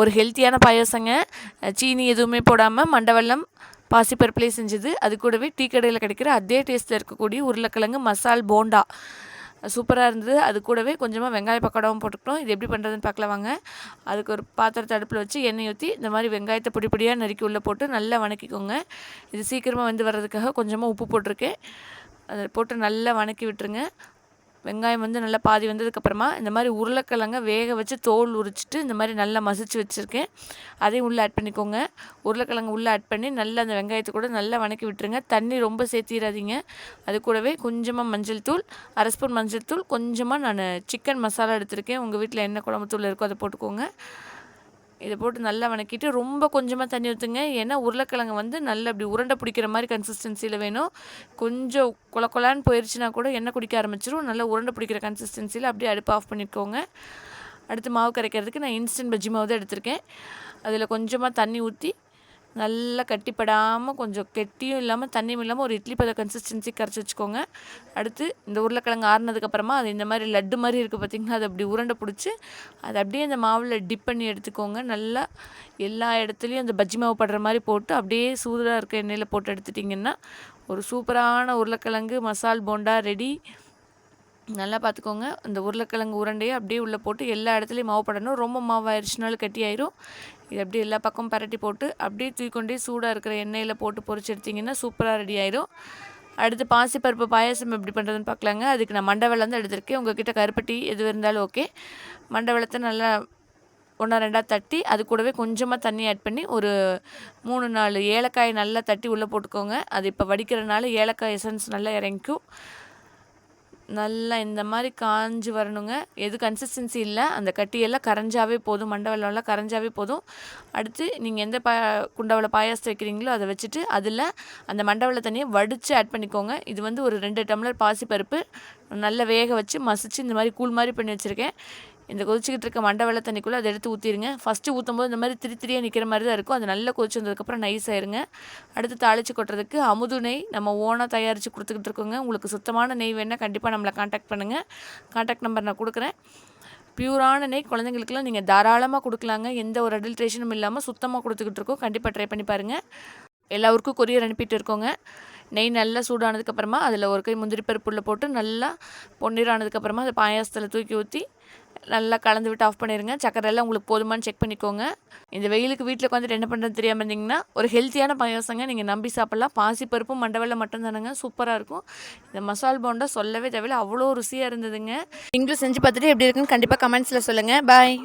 ஒரு ஹெல்த்தியான பாயாசங்க. சீனி எதுவுமே போடாமல் மண்டவெல்லம் பாசிப்பருப்புலேயே செஞ்சது. அது கூடவே டீ கடையில் கிடைக்கிற அதே டேஸ்ட்டில் இருக்கக்கூடிய உருளைக்கிழங்கு மசால் போண்டா சூப்பராக இருந்தது. அது கூடவே கொஞ்சமாக வெங்காய பக்கோடாவும் போட்டுக்கிட்டோம். இது எப்படி பண்ணுறதுன்னு பார்க்கலாம் வாங்க. அதுக்கு ஒரு பாத்திரத்தை அடுப்பில் வச்சு எண்ணெய் ஊற்றி இந்த மாதிரி வெங்காயத்தை பொடி பொடியாக நறுக்கி உள்ளே போட்டு நல்லா வணக்கிக்கோங்க. இது சீக்கிரமாக வந்து வர்றதுக்காக கொஞ்சமாக உப்பு போட்டிருக்கேன். அதை போட்டு நல்லா வணக்கி விட்டுருங்க. வெங்காயம் வந்து நல்லா பாதி வந்ததுக்கப்புறமா இந்த மாதிரி உருளைக்கிழங்க வேக வச்சு தோல் உரிச்சிட்டு இந்த மாதிரி நல்லா மசிச்சு வச்சுருக்கேன். அதையும் உள்ளே ஆட் பண்ணிக்கோங்க. உருளைக்கிழங்கு உள்ளே ஆட் பண்ணி நல்லா அந்த வெங்காயத்தை கூட நல்லா வணக்கி விட்டுருங்க. தண்ணி ரொம்ப சேர்த்திடாதீங்க. அது கூடவே கொஞ்சமாக மஞ்சள் தூள், 1/2 ஸ்பூன் மஞ்சள் தூள், கொஞ்சமாக நான் சிக்கன் மசாலா எடுத்திருக்கேன். உங்கள் வீட்டில் என்ன குழம்பு தூள் இருக்கோ அதை போட்டுக்கோங்க. இதை போட்டு நல்லா வணக்கிட்டு ரொம்ப கொஞ்சமாக தண்ணி ஊற்றுங்க. ஏன்னா உருளைக்கிழங்கு வந்து நல்லா அப்படி உருண்டை பிடிக்கிற மாதிரி கன்சிஸ்டன்சியில் வேணும். கொஞ்சம் கொலான்னு போயிடுச்சுன்னா கூட எண்ணெய் குடிக்க ஆரம்பிச்சிடும். நல்லா உருண்டை பிடிக்கிற கன்சிஸ்டன்சியில் அப்படியே அடுப்பு ஆஃப் பண்ணிக்கோங்க. அடுத்து மாவு கரைக்கிறதுக்கு நான் இன்ஸ்டன்ட் பஜ்ஜி மாவு தான் எடுத்திருக்கேன். அதில் கொஞ்சமாக தண்ணி ஊற்றி நல்லா கட்டிப்படாமல் கொஞ்சம் கெட்டியும் இல்லாமல் தண்ணியும் இல்லாமல் ஒரு இட்லி பத கன்சிஸ்டன்சி கரைச்சி வச்சுக்கோங்க. அடுத்து இந்த உருளைக்கிழங்கு ஆறுனதுக்கப்புறமா அது இந்த மாதிரி லட்டு மாதிரி இருக்குது பார்த்திங்கன்னா, அது அப்படி உருண்டை பிடிச்சி அதை அப்படியே அந்த மாவில் டிப் பண்ணி எடுத்துக்கோங்க. நல்லா எல்லா இடத்துலையும் அந்த பஜ்ஜி மாவு படுற மாதிரி போட்டு அப்படியே சூடாக இருக்க எண்ணெயில் போட்டு எடுத்துட்டிங்கன்னா ஒரு சூப்பரான உருளைக்கிழங்கு மசால் போண்டா ரெடி. நல்லா பார்த்துக்கோங்க. இந்த உருளைக்கிழங்கு உருண்டையை அப்படியே உள்ளே போட்டு எல்லா இடத்துலையும் மாவு படணும். ரொம்ப மாவாயிருச்சுனாலும் கட்டி ஆயிரும். இது அப்படியே எல்லா பக்கமும் பரட்டி போட்டு அப்படியே தூக்கிக்கொண்டே சூடாக இருக்கிற எண்ணெயில் போட்டு பொரிச்சு எடுத்திங்கன்னா சூப்பராக ரெடி ஆயிரும். அடுத்து பாசிப்பருப்பு பாயாசம் எப்படி பண்ணுறதுன்னு பார்க்கலாங்க. அதுக்கு நான் மண்டை வெல்லம் தான் எடுத்திருக்கேன். உங்கள்கிட்ட கருப்பட்டி எது இருந்தாலும் ஓகே. மண்டை வெல்லத்தை நல்லா 1-2 தட்டி அது கூடவே கொஞ்சமாக தண்ணி ஆட் பண்ணி ஒரு 3-4 ஏலக்காய் நல்லா தட்டி உள்ளே போட்டுக்கோங்க. அது இப்போ வடிக்கிறனால ஏலக்காய் எசன்ஸ் நல்லா இறங்கிக்கும். நல்லா இந்த மாதிரி காஞ்சி வரணுங்க. எது கன்சிஸ்டன்சி இல்லை, அந்த கட்டியெல்லாம் கரைஞ்சாவே போதும். மண்டை வெல்லம்லாம் கரைஞ்சாவே போதும். அடுத்து நீங்கள் எந்த குண்டாவில் பாயாசத்தை வைக்கிறீங்களோ அதை வச்சுட்டு அதில் அந்த மண்டை வெல்ல தண்ணியை வடித்து ஆட் பண்ணிக்கோங்க. இது வந்து ஒரு 2 டம்ளர் பாசிப்பருப்பு நல்லா வேக வச்சு மசிச்சு இந்த மாதிரி கூழ் மாதிரி பண்ணி வச்சுருக்கேன். இந்த கொதிச்சிக்கிட்டு இருக்க மண்டை வெல்ல தண்ணிக்குள்ளே அதை எடுத்து ஊற்றிடுங்க. ஃபஸ்ட்டு ஊற்றும்போது இந்த மாதிரி திரியாக நிற்கிற மாதிரி தான் இருக்கும். அது நல்லா கொதிச்சு வந்ததுக்கப்புறம் நைஸ் ஆயிருங்க. அடுத்து தாளித்து கொட்டுறதுக்கு அமுது நெய் நம்ம ஓனாக தயாரித்து கொடுத்துக்கிட்டு இருக்கோங்க. உங்களுக்கு சுத்தமான நெய் வேணால் கண்டிப்பாக நம்மளை காண்டாக்ட் பண்ணுங்கள். காண்டாக்ட் நம்பர் நான் கொடுக்குறேன். பியூரான நெய் குழந்தைங்களுக்குலாம் நீங்கள் தாராளமாக கொடுக்கலாங்க. எந்த ஒரு அடல்ட்ரேஷனும் இல்லாமல் சுத்தமாக கொடுத்துக்கிட்டு இருக்கோம். கண்டிப்பாக ட்ரை பண்ணி பாருங்கள். எல்லா ஊருக்கும் கொரியர் அனுப்பிட்டு இருக்கோங்க. நெய் நல்லா சூடானதுக்கப்புறமா அதில் ஒரு கை முந்திரி பருப்புள்ள போட்டு நல்லா பொன்னிறானதுக்கப்புறமா அதை பாயாசத்தில் தூக்கி ஊற்றி நல்லா கலந்து விட்டு ஆஃப் பண்ணிடுங்க. சக்கரை எல்லாம் உங்களுக்கு போதுமானு செக் பண்ணிக்கோங்க. இந்த வெயிலுக்கு வீட்டில் உட்காந்துட்டு என்ன பண்ணுறது தெரியாமல் இருந்தீங்கன்னா ஒரு ஹெல்த்தியான பாயாசங்க. நீங்கள் நம்பி சாப்பிட்லாம். பாசிப்பருப்பும் மண்டை வெல்லம் மட்டும் தானுங்க, சூப்பராக இருக்கும். இந்த மசால் போண்டா சொல்லவே தேவையில்லை, அவ்வளோ ருசியாக இருந்ததுங்க. நீங்களும் செஞ்சு பார்த்துட்டு எப்படி இருக்குன்னு கண்டிப்பாக கமெண்ட்ஸில் சொல்லுங்கள். பாய்.